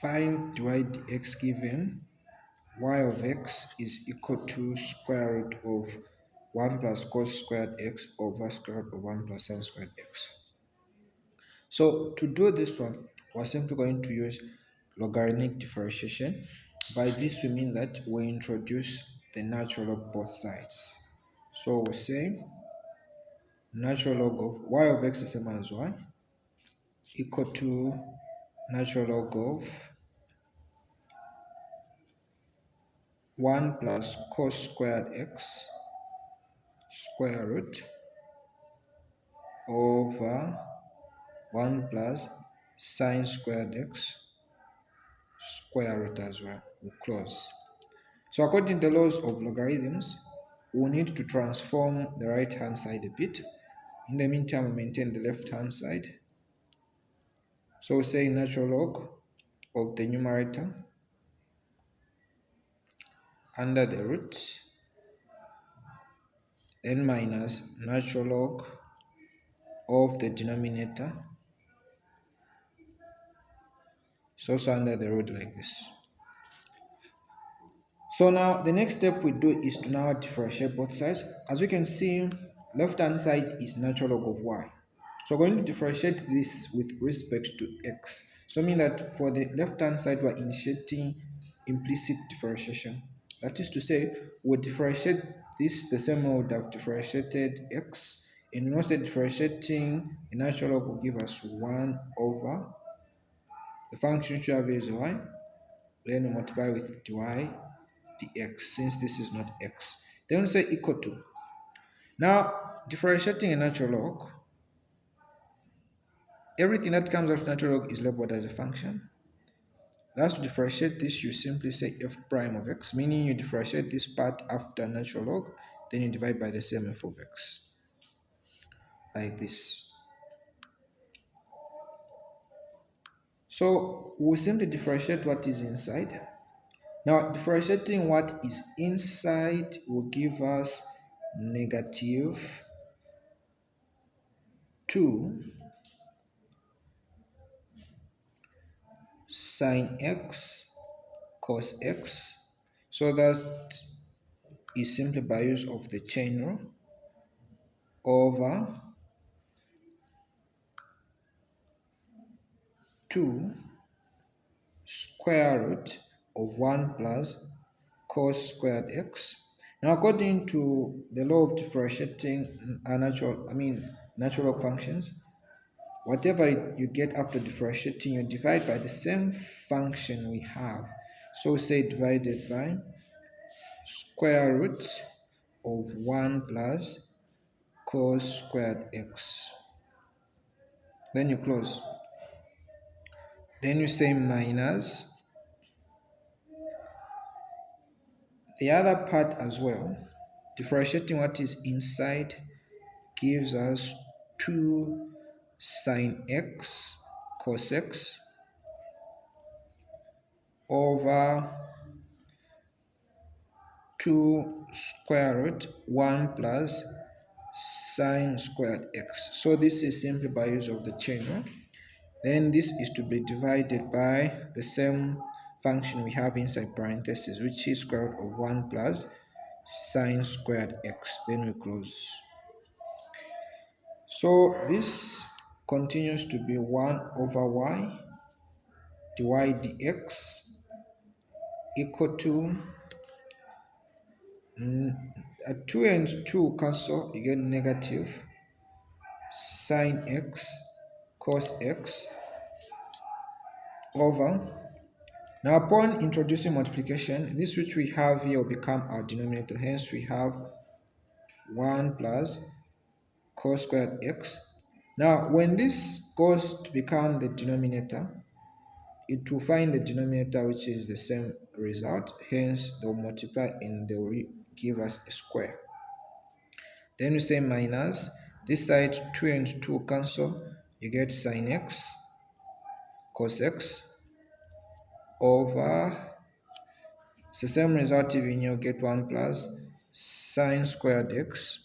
Find dy dx given y of x is equal to square root of 1 plus cos squared x over square root of 1 plus sin squared x. So to do this one, we're simply going to use logarithmic differentiation. By this we mean that we introduce the natural log both sides. So we say natural log of y of x is the same as y equal to natural log of 1 plus cos squared x square root over 1 plus sin squared x square root as well. We'll close. So according to the laws of logarithms, we'll need to transform the right hand side a bit. In the meantime, we maintain the left hand side. So we say natural log of the numerator under the root, then minus natural log of the denominator, so also under the root like this. So now the next step we do is to now differentiate both sides. As we can see, left hand side is natural log of y. So we're going to differentiate this with respect to x. So mean that for the left hand side we're initiating implicit differentiation. That is to say, we'll differentiate this the same way we would have differentiated x. And we know that differentiating a natural log will give us 1 over the function which we have is y. Then we multiply with dy dx, since this is not x. Then we say equal to. Now, differentiating a natural log, everything that comes after natural log is labeled as a function. Thus, to differentiate this, you simply say f prime of x, meaning you differentiate this part after natural log, then you divide by the same f of x, like this. So, we'll simply differentiate what is inside. Now, differentiating what is inside will give us negative 2 sin x cos x. So that is simply by use of the chain rule over 2 square root of 1 plus cos squared x. Now, according to the law of differentiating natural log functions, whatever you get after differentiating, you divide by the same function we have. So we say divided by square root of 1 plus cos squared x. Then you close. Then you say minus the other part as well. Differentiating what is inside gives us 2 sin x cos x over 2 square root 1 plus sin squared x. So this is simply by use of the chain rule. Then this is to be divided by the same function we have inside parentheses, which is square root of 1 plus sin squared x. Then we close. So this continues to be 1 over y dy dx equal to 2 and 2 cancel, you get negative sin x cos x over. Now upon introducing multiplication, this which we have here will become our denominator. Hence we have 1 plus cos squared x. Now when this goes to become the denominator, it will find the denominator which is the same result. Hence they'll multiply and they will give us a square. Then we say minus this side, 2 and 2 cancel, you get sin x cos x over, it's the same result even you get 1 plus sin squared x.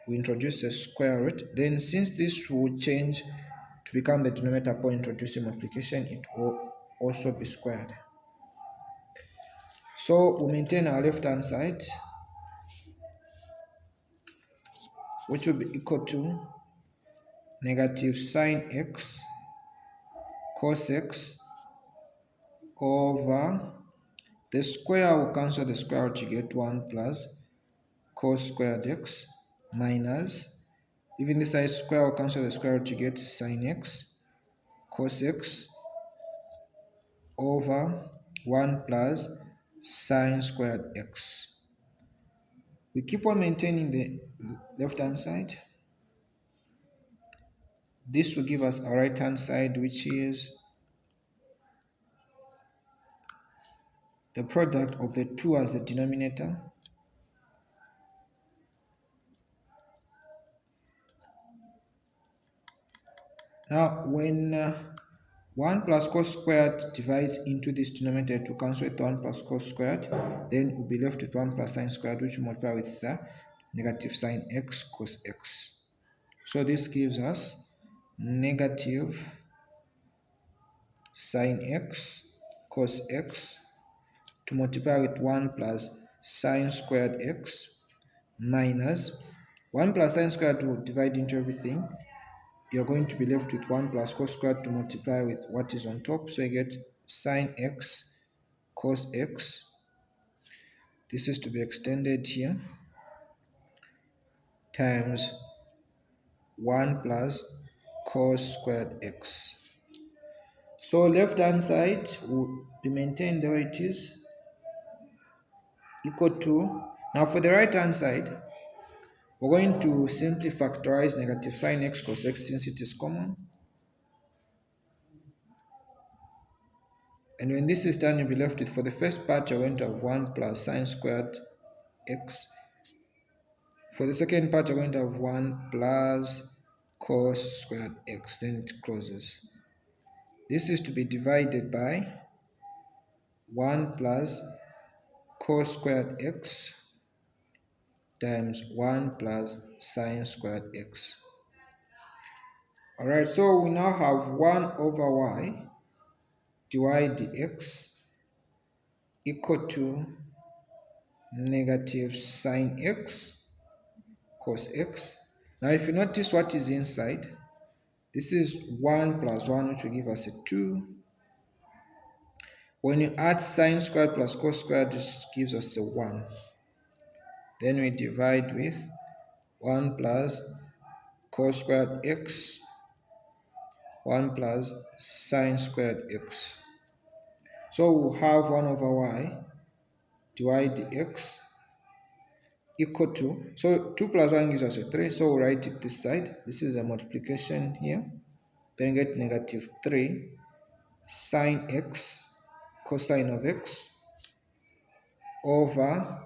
We introduce a square root. Then since this will change to become the denominator upon introducing multiplication, it will also be squared. So we maintain our left hand side, which will be equal to negative sine x cos x over the square will cancel the square root, you get 1 plus cos squared x minus, even this side square will cancel the square root, you get sine x cos x over 1 plus sine squared x. We keep on maintaining the left hand side. This will give us our right hand side, which is the product of the 2 as the denominator now when 1 plus cos squared divides into this denominator to cancel it 1 plus cos squared, then we'll be left with 1 plus sine squared, which will multiply with the negative sine x cos x. So this gives us negative sine x cos x to multiply with 1 plus sine squared x minus 1 plus sine squared will divide into everything. You're going to be left with 1 plus cos squared to multiply with what is on top. So you get sine x cos x. This is to be extended here times 1 plus cos squared x. So left hand side will be maintained the way it is, equal to, now for the right hand side, we're going to simply factorize negative sine x cos x since it is common. And when this is done, you'll be left with, for the first part, you're going to have 1 plus sine squared x. For the second part, you're going to have 1 plus cos squared x. Then it closes. This is to be divided by 1 plus cos squared x times 1 plus sine squared x. Alright, so we now have 1 over y dy dx equal to negative sine x cos x. Now if you notice what is inside, this is 1 plus 1, which will give us a 2. When you add sine squared plus cos squared, this gives us a 1. Then we divide with 1 plus cos squared x, 1 plus sine squared x. So we'll have 1 over y dy dx equal to, so 2 plus 1 gives us a 3, so we'll write it this side. This is a multiplication here. Then get negative 3 sine x cosine of x over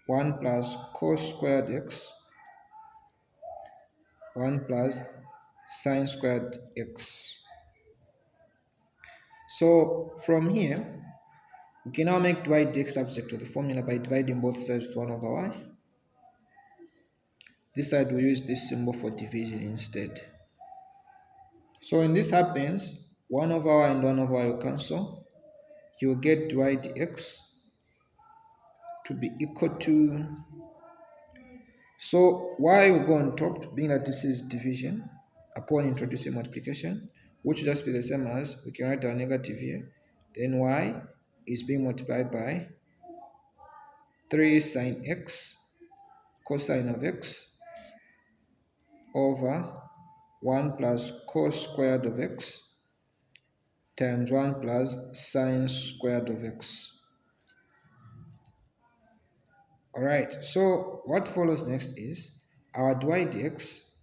1 plus cos squared x 1 plus sine squared x. So from here, we can now make dy dx subject to the formula by dividing both sides with 1 over y. This side we use this symbol for division instead. So when this happens, 1 over y and 1 over y will cancel. You will get dy dx to be equal to, so y will go on top, being that this is division upon introducing multiplication, which will just be the same as, we can write our negative here, then y is being multiplied by 3 sine x cosine of x over 1 plus cos squared of x times 1 plus sine squared of x. Alright, so what follows next is our dy dx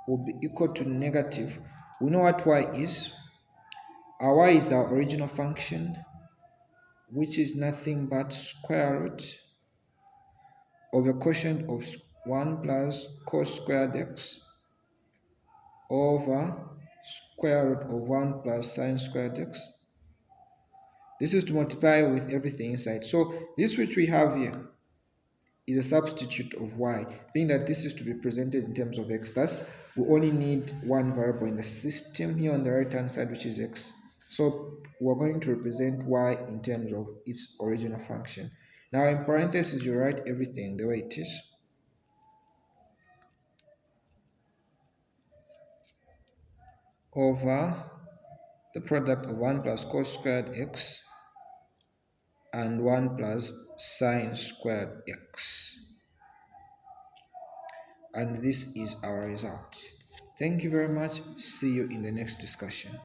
will be equal to negative. We know what y is. Our y is our original function, which is nothing but square root of a quotient of 1 plus cos squared x over square root of 1 plus sine squared x. This is to multiply with everything inside. So this which we have here is a substitute of y, being that this is to be presented in terms of x. Thus, we only need one variable in the system here on the right hand side, which is x. So we're going to represent y in terms of its original function. Now in parentheses, you write everything the way it is. Over the product of 1 plus cos squared x and 1 plus sine squared x. And this is our result. Thank you very much. See you in the next discussion.